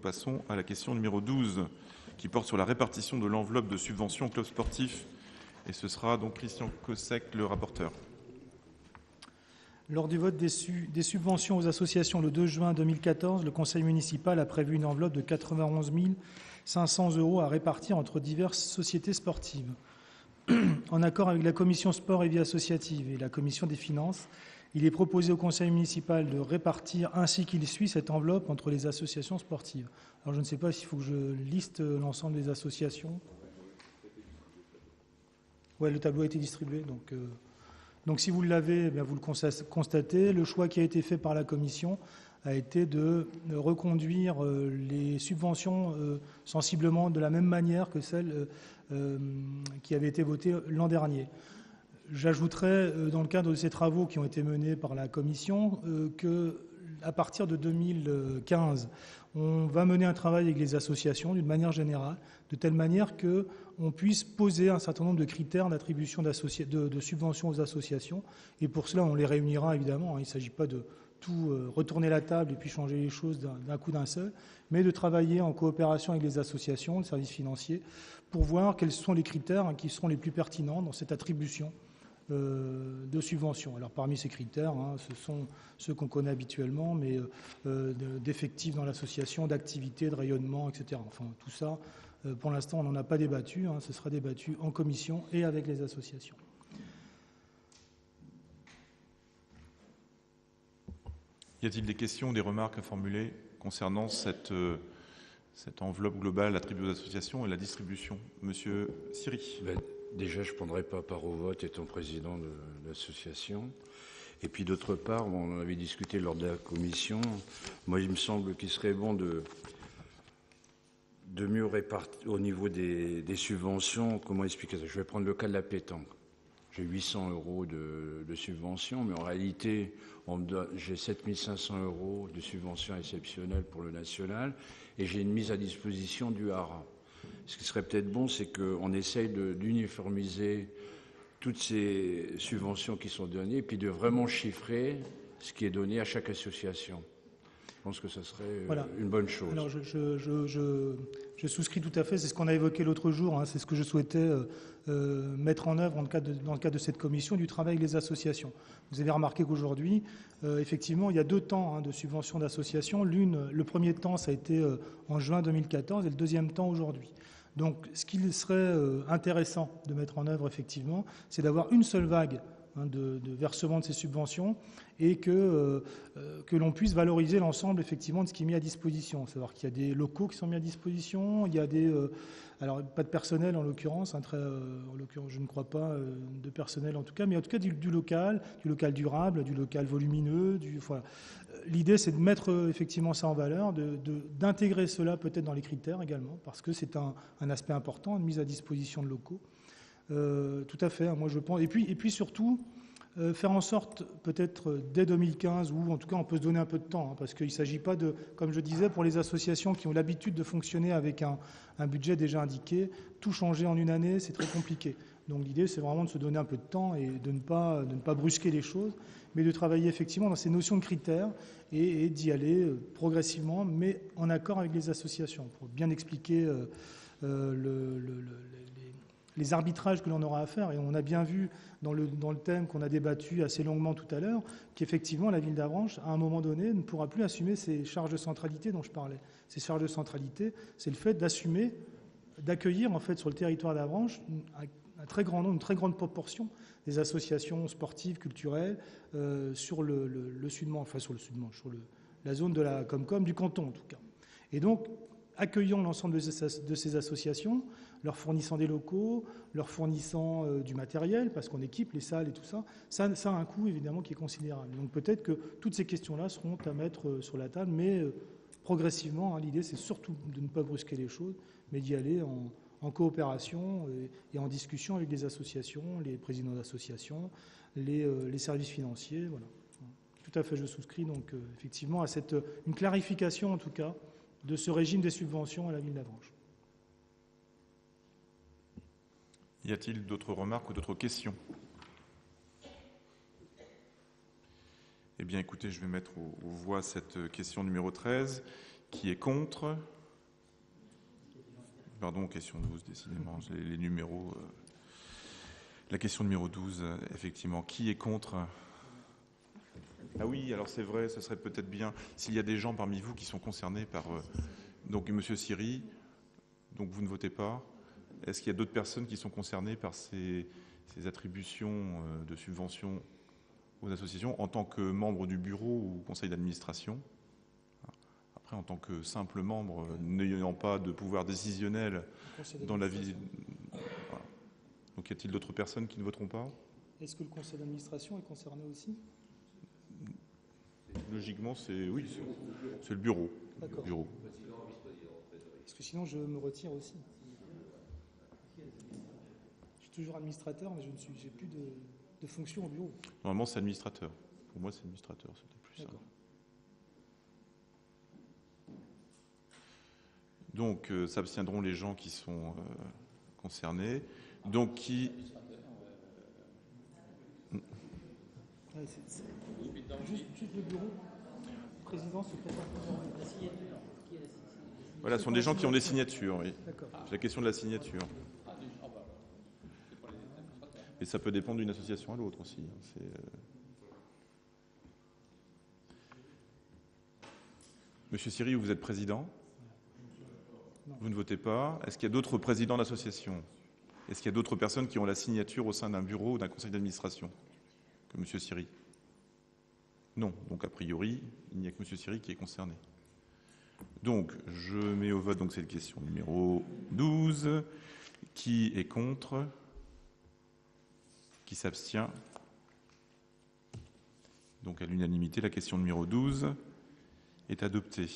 passons à la question numéro 12, qui porte sur la répartition de l'enveloppe de subvention au club sportif. Et ce sera donc Christian Cossec, le rapporteur. Lors du vote des subventions aux associations le 2 juin 2014, le conseil municipal a prévu une enveloppe de 91 500 € à répartir entre diverses sociétés sportives. En accord avec la commission sport et vie associative et la commission des finances, il est proposé au conseil municipal de répartir ainsi qu'il suit cette enveloppe entre les associations sportives. Alors je ne sais pas s'il faut que je liste l'ensemble des associations. Oui, le tableau a été distribué, donc si vous l'avez, vous le constatez. Le choix qui a été fait par la commission a été de reconduire les subventions sensiblement de la même manière que celles qui avaient été votées l'an dernier. J'ajouterai, dans le cadre de ces travaux qui ont été menés par la commission, qu'à partir de 2015, on va mener un travail avec les associations d'une manière générale, de telle manière qu'on puisse poser un certain nombre de critères d'attribution de subventions aux associations. Et pour cela, on les réunira évidemment. Il ne s'agit pas de tout retourner la table et puis changer les choses d'un coup d'un seul, mais de travailler en coopération avec les associations, le service financier, pour voir quels sont les critères qui seront les plus pertinents dans cette attribution de subventions. Alors parmi ces critères, ce sont ceux qu'on connaît habituellement, mais d'effectifs dans l'association, d'activités, de rayonnement, etc. Enfin tout ça, pour l'instant on n'en a pas débattu, ce sera débattu en commission et avec les associations. Y a-t-il des questions ou des remarques à formuler concernant cette enveloppe globale attribuée aux associations et la distribution? Monsieur Siri. Déjà, je ne prendrai pas part au vote étant président de l'association. Et puis d'autre part, on en avait discuté lors de la commission. Moi, il me semble qu'il serait bon de mieux répartir au niveau des subventions. Comment expliquer ça? Je vais prendre le cas de la pétanque. J'ai 800 € de subvention, mais en réalité, j'ai 7 500 € de subvention exceptionnelle pour le national et j'ai une mise à disposition du HARA. Ce qui serait peut-être bon, c'est qu'on essaye d'uniformiser toutes ces subventions qui sont données et puis de vraiment chiffrer ce qui est donné à chaque association. Je pense que ça serait une bonne chose. Alors je souscris tout à fait, c'est ce qu'on a évoqué l'autre jour, c'est ce que je souhaitais mettre en œuvre dans le cadre de cette commission du travail avec les associations. Vous avez remarqué qu'aujourd'hui, effectivement, il y a 2 temps de subvention d'association. Le premier temps, ça a été en juin 2014 et le deuxième temps aujourd'hui. Donc ce qu'il serait intéressant de mettre en œuvre, effectivement, c'est d'avoir une seule vague de versement de ces subventions et que l'on puisse valoriser l'ensemble effectivement de ce qui est mis à disposition. Savoir qu'il y a des locaux qui sont mis à disposition, il y a alors pas de personnel en l'occurrence, je ne crois pas de personnel en tout cas, mais en tout cas du local durable, du local volumineux, voilà. L'idée c'est de mettre effectivement ça en valeur, d'intégrer cela peut-être dans les critères également, parce que c'est un aspect important, une mise à disposition de locaux. Tout à fait, moi je pense. Et puis surtout, faire en sorte, peut-être dès 2015, ou en tout cas on peut se donner un peu de temps, parce qu'il ne s'agit pas de, comme je disais, pour les associations qui ont l'habitude de fonctionner avec un budget déjà indiqué, tout changer en une année, c'est très compliqué. Donc l'idée, c'est vraiment de se donner un peu de temps et de ne pas brusquer les choses, mais de travailler effectivement dans ces notions de critères et d'y aller progressivement, mais en accord avec les associations, pour bien expliquer les arbitrages que l'on aura à faire. Et on a bien vu dans le thème qu'on a débattu assez longuement tout à l'heure qu'effectivement la ville d'Avranches, à un moment donné, ne pourra plus assumer ces charges de centralité dont je parlais. Ces charges de centralité, c'est le fait d'accueillir en fait sur le territoire d'Avranches un très grand nombre, une très grande proportion des associations sportives, culturelles sur le Sud-Manche, sur la zone de la Comcom du canton en tout cas. Et donc, accueillons l'ensemble de ces associations, leur fournissant des locaux, leur fournissant du matériel, parce qu'on équipe les salles et tout ça. Ça a un coût évidemment qui est considérable. Donc peut-être que toutes ces questions-là seront à mettre sur la table, mais progressivement, l'idée c'est surtout de ne pas brusquer les choses, mais d'y aller en coopération et en discussion avec les associations, les présidents d'associations, les services financiers. Voilà. Tout à fait, je souscris donc effectivement à une clarification en tout cas de ce régime des subventions à la ville d'Avranches. Y a-t-il d'autres remarques ou d'autres questions? Eh bien, écoutez, je vais mettre aux voix cette question numéro 13. Qui est contre? Pardon, question 12, décidément, les numéros. La question numéro 12, effectivement. Qui est contre? Ah oui, alors c'est vrai, ce serait peut-être bien, s'il y a des gens parmi vous qui sont concernés par... donc, Monsieur Siri, donc vous ne votez pas. Est-ce qu'il y a d'autres personnes qui sont concernées par ces attributions de subventions aux associations en tant que membre du bureau ou conseil d'administration? Après, en tant que simple membre, n'ayant pas de pouvoir décisionnel dans la vie... Voilà. Donc, y a-t-il d'autres personnes qui ne voteront pas? Est-ce que le conseil d'administration est concerné aussi? Logiquement, c'est oui, c'est le bureau. D'accord. Bureau. Parce que sinon, je me retire aussi. Je suis toujours administrateur, mais j'ai plus de fonction au bureau. Normalement, c'est administrateur. Pour moi, c'est administrateur, c'était plus ça. Donc, s'abstiendront les gens qui sont concernés. Donc, qui... Juste le bureau. Président, secrétaire. Voilà, ce sont des gens qui ont des signatures, oui. D'accord. C'est la question de la signature. Et ça peut dépendre d'une association à l'autre aussi. Monsieur Siri, vous êtes président? Non. Vous ne votez pas. Est-ce qu'il y a d'autres présidents d'associations? Est-ce qu'il y a d'autres personnes qui ont la signature au sein d'un bureau ou d'un conseil d'administration que Monsieur Siri? Non. Donc, a priori, il n'y a que Monsieur Siri qui est concerné. Donc, je mets au vote donc cette question numéro 12. Qui est contre? Qui s'abstient? Donc, à l'unanimité, la question numéro 12 est adoptée.